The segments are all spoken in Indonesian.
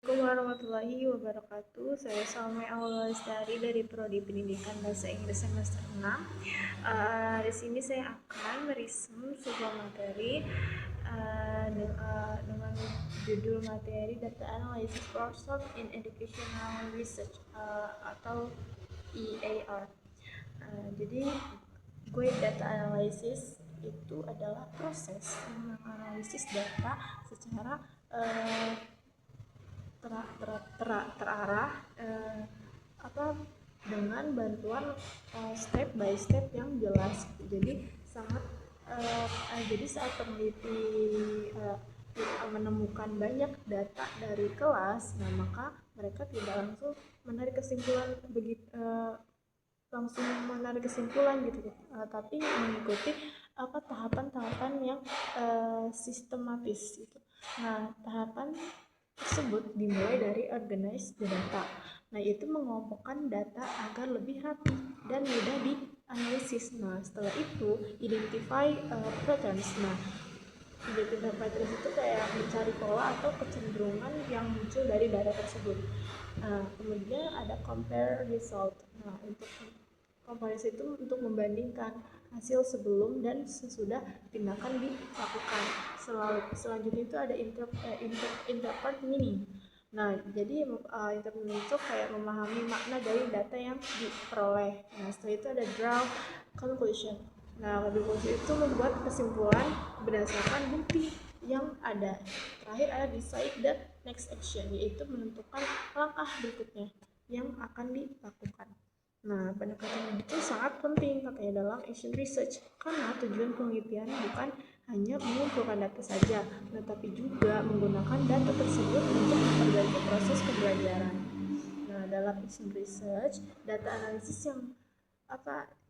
Assalamualaikum warahmatullahi wabarakatuh. Saya Salme Aula Lestari dari Prodi Pendidikan Bahasa Inggris semester 6. Di sini saya akan merisum sebuah materi dengan judul materi Data Analysis Workshop in Educational Research atau EAR. Jadi data analysis itu adalah proses menganalisis data secara terarah dengan bantuan step by step yang jelas. Jadi saat peneliti menemukan banyak data dari kelas, nah maka mereka tidak langsung menarik kesimpulan gitu, tapi mengikuti tahapan-tahapan yang sistematis gitu. Nah, tahapan tersebut dimulai dari organize the data. Nah, itu mengelompokkan data agar lebih rapi dan mudah dianalisis. Nah, setelah itu identify patterns. Nah, identify patterns itu kayak mencari pola atau kecenderungan yang muncul dari data tersebut. Kemudian ada compare result. Nah, untuk komparisi itu untuk membandingkan hasil sebelum dan sesudah tindakan dilakukan. Selanjutnya itu ada interpret meaning. Nah, jadi interpret meaning itu kayak memahami makna dari data yang diperoleh. Nah, setelah itu ada draw conclusion. Nah, conclusion itu membuat kesimpulan berdasarkan bukti yang ada. Terakhir ada decide the next action, yaitu menentukan langkah berikutnya yang akan dilakukan. Nah, pendekatan itu sangat penting katanya dalam action research karena tujuan penelitian bukan hanya mengumpulkan data saja, tetapi juga menggunakan data tersebut untuk memperbaiki proses pembelajaran. Nah, dalam action research, data analisis yang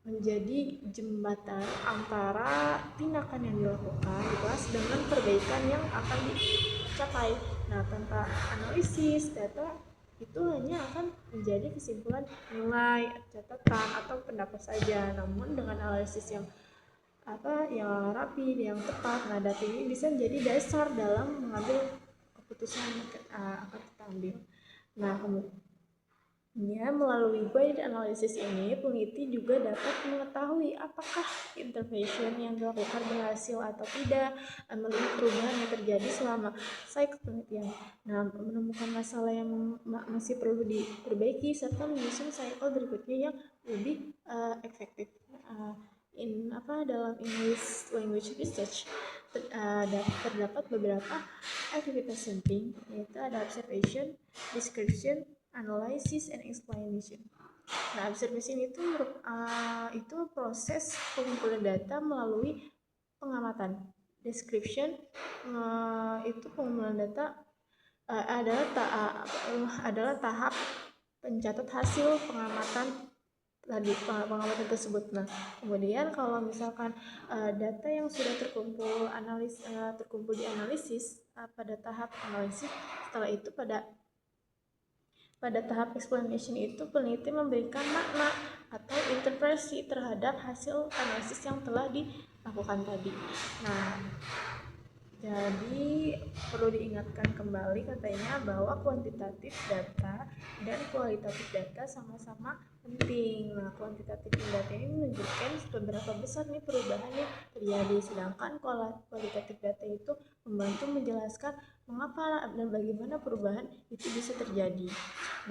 menjadi jembatan antara tindakan yang dilakukan di kelas dengan perbaikan yang akan dicapai. Nah, tanpa analisis data itu hanya akan menjadi kesimpulan nilai, catatan, atau pendapat saja. Namun dengan analisis yang rapi, yang tepat, nah data ini bisa menjadi dasar dalam mengambil keputusan yang akan kita ambil. Nah, kemudian melalui guided analysis ini, peneliti juga dapat mengetahui apakah intervention yang dilakukan berhasil atau tidak, melihat perubahan yang terjadi selama siklus penelitian. Nah, menemukan masalah yang masih perlu diperbaiki serta menyusun cycle berikutnya yang lebih efektif. Dalam English language research terdapat beberapa aktivitas penting, yaitu ada observation, description, analysis, and explanation. Nah, observation itu proses pengumpulan data melalui pengamatan. Description itu pengumpulan data adalah tahap pencatat hasil pengamatan tersebut. Nah, kemudian kalau misalkan data yang sudah terkumpul di analisis pada tahap analisis, setelah itu pada tahap explanation itu peneliti memberikan makna atau interpretasi terhadap hasil analisis yang telah dilakukan tadi. Nah, jadi perlu diingatkan kembali katanya bahwa kuantitatif data dan kualitatif data sama-sama penting. Nah, kuantitatif data ini menunjukkan seberapa besar nih perubahan yang terjadi, sedangkan kualitatif data itu membantu menjelaskan mengapa dan bagaimana perubahan itu bisa terjadi.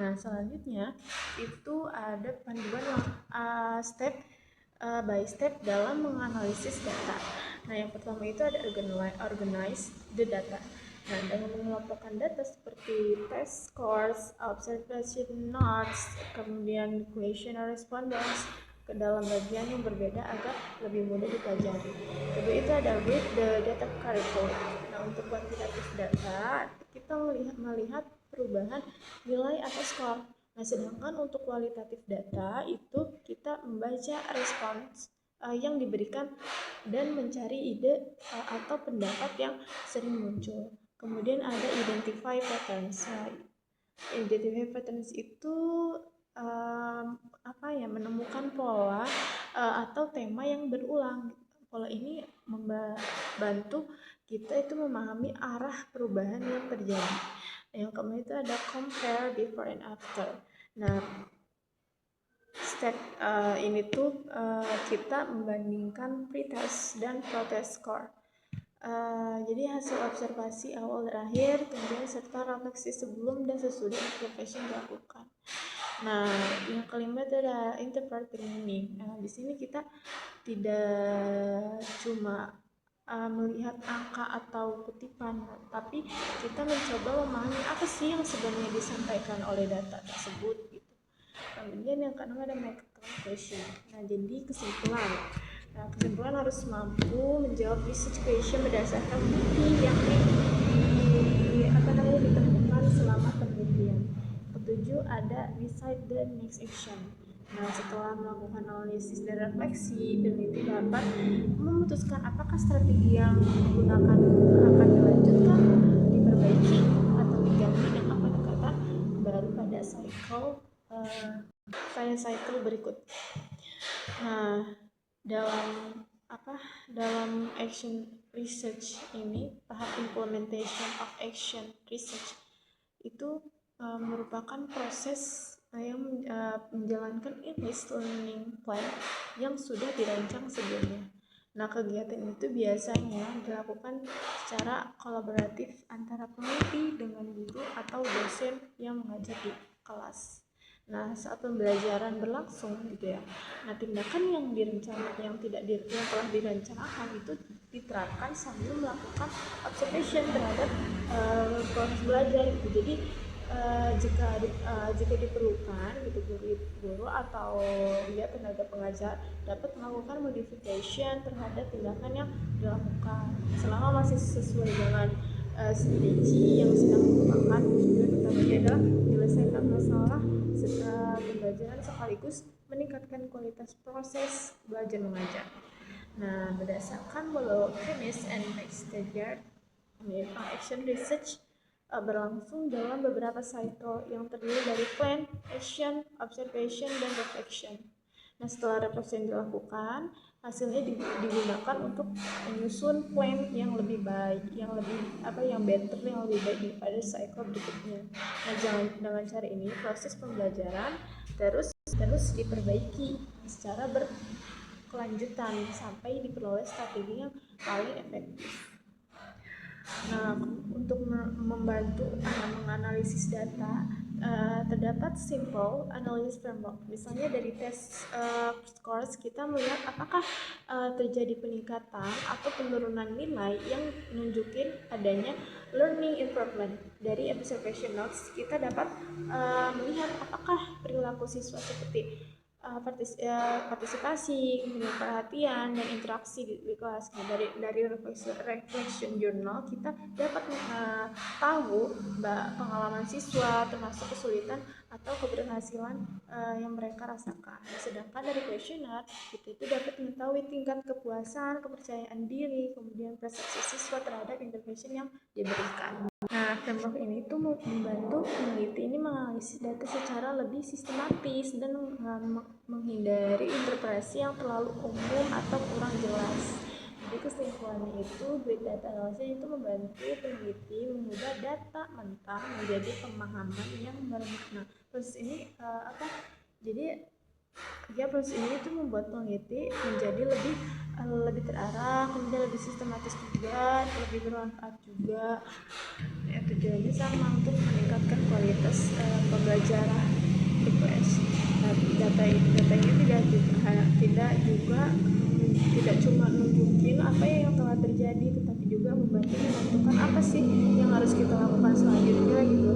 Nah, selanjutnya itu ada panduan step by step dalam menganalisis data. Nah, yang pertama itu ada organize the data. Nah, dengan mengelompokkan data seperti test scores, observation notes, kemudian questionnaire respondents ke dalam bagian yang berbeda agar lebih mudah dipelajari. Kedua itu ada read the data carefully. Nah, untuk kuantitatif data kita melihat perubahan nilai atau skor. Nah, sedangkan untuk kualitatif data itu kita membaca respons yang diberikan dan mencari ide atau pendapat yang sering muncul. Kemudian ada identify patterns. Identify patterns itu menemukan pola atau tema yang berulang. Pola ini membantu kita itu memahami arah perubahan yang terjadi. Yang kemudian itu ada compare before and after. Nah, step ini tuh kita membandingkan pretest dan protest score. Jadi hasil observasi awal dan akhir, kemudian serta refleksi sebelum dan sesudah observation dilakukan. Nah, yang kelima itu ada interpretive meaning. Di sini kita tidak cuma melihat angka atau kutipan, tapi kita mencoba memahami apa sih yang sebenarnya disampaikan oleh data tersebut gitu. Kemudian yang keenam ada make conclusion. Nah, jadi kesimpulan. Nah, kesimpulan harus mampu menjawab research question berdasarkan bukti yang ditemukan selama penelitian. Ketujuh ada decide the next action. Nah, setelah melakukan analisis dan refleksi, peneliti dapat memutuskan apakah strategi yang digunakan akan dilanjutkan, diperbaiki, atau diganti dengan pendekatan baru pada cycle berikut. Nah, dalam action research ini, tahap implementation of action research itu merupakan proses yang menjalankan English learning plan yang sudah dirancang sebelumnya. Nah, kegiatan itu biasanya dilakukan secara kolaboratif antara peneliti dengan guru atau dosen yang mengajar di kelas. Nah, saat pembelajaran berlangsung gitu ya. Nah, tindakan yang telah direncanakan itu diterapkan sambil melakukan observation terhadap proses belajar gitu. Jadi jika diperlukan gitu, guru atau tenaga pengajar dapat melakukan modification terhadap tindakan yang dilakukan selama masih sesuai dengan strategi yang sedang dikembangkan. Tujuan utamanya adalah menyelesaikan masalah pembelajaran sekaligus meningkatkan kualitas proses belajar mengajar. Nah, berdasarkan Bolo Chemist and Backstage action research berlangsung dalam beberapa cycle yang terdiri dari plan, action, observation, dan reflection. Nah, setelah reflection dilakukan, hasilnya digunakan untuk menyusun plan yang lebih baik, yang better, yang lebih baik daripada cycle berikutnya. Nah, dengan cara ini proses pembelajaran terus diperbaiki secara berkelanjutan sampai diperoleh strategi yang paling efektif. Nah, untuk membantu menganalisis data, terdapat simple analysis framework. Misalnya dari tes scores kita melihat apakah terjadi peningkatan atau penurunan nilai yang menunjukkan adanya learning improvement. Dari observation notes kita dapat melihat apakah perilaku siswa seperti partisipasi, kemudian perhatian dan interaksi di kelas. Dari reflection journal kita dapat tahu pengalaman siswa termasuk kesulitan atau keberhasilan yang mereka rasakan. Sedangkan dari questionnaire kita itu dapat mengetahui tingkat kepuasan, kepercayaan diri, kemudian persepsi siswa terhadap intervention yang diberikan. Nah, framework ini tuh membantu peneliti ini menganalisis data secara lebih sistematis dan menghindari interpretasi yang terlalu umum atau kurang jelas. Jadi kesimpulannya itu, big data analysis itu membantu peneliti mengubah data mentah menjadi pemahaman yang bermakna. Proses ini proses ini itu membuat peneliti menjadi lebih terarah, kemudian lebih sistematis juga, lebih bermanfaat juga. Ya, tujuannya sama untuk meningkatkan kualitas pembelajaran IPS. Nah, data ini tidak cuma nunjukin apa yang telah terjadi, tetapi juga membantu menentukan apa sih yang harus kita lakukan selanjutnya gitu.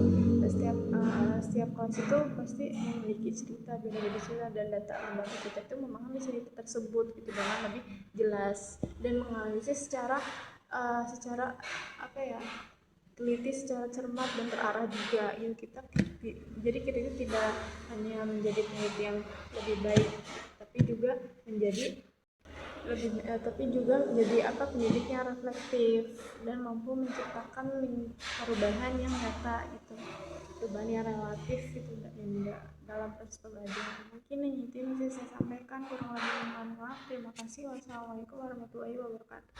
Setiap kelas itu pasti memiliki cerita, beda-beda cerita, dan data membantu kita itu memahami cerita tersebut gitu dengan lebih jelas dan menganalisis secara teliti, secara cermat dan terarah juga. Jadi kita itu tidak hanya menjadi peneliti yang lebih baik, tapi juga menjadi pendidik yang reflektif dan mampu menciptakan perubahan yang nyata gitu, perubahan yang relatif gitu dalam proses pembelajaran. Mungkin itu yang bisa saya sampaikan, kurang lebih mohon maaf. Terima kasih. Wassalamualaikum warahmatullahi wabarakatuh.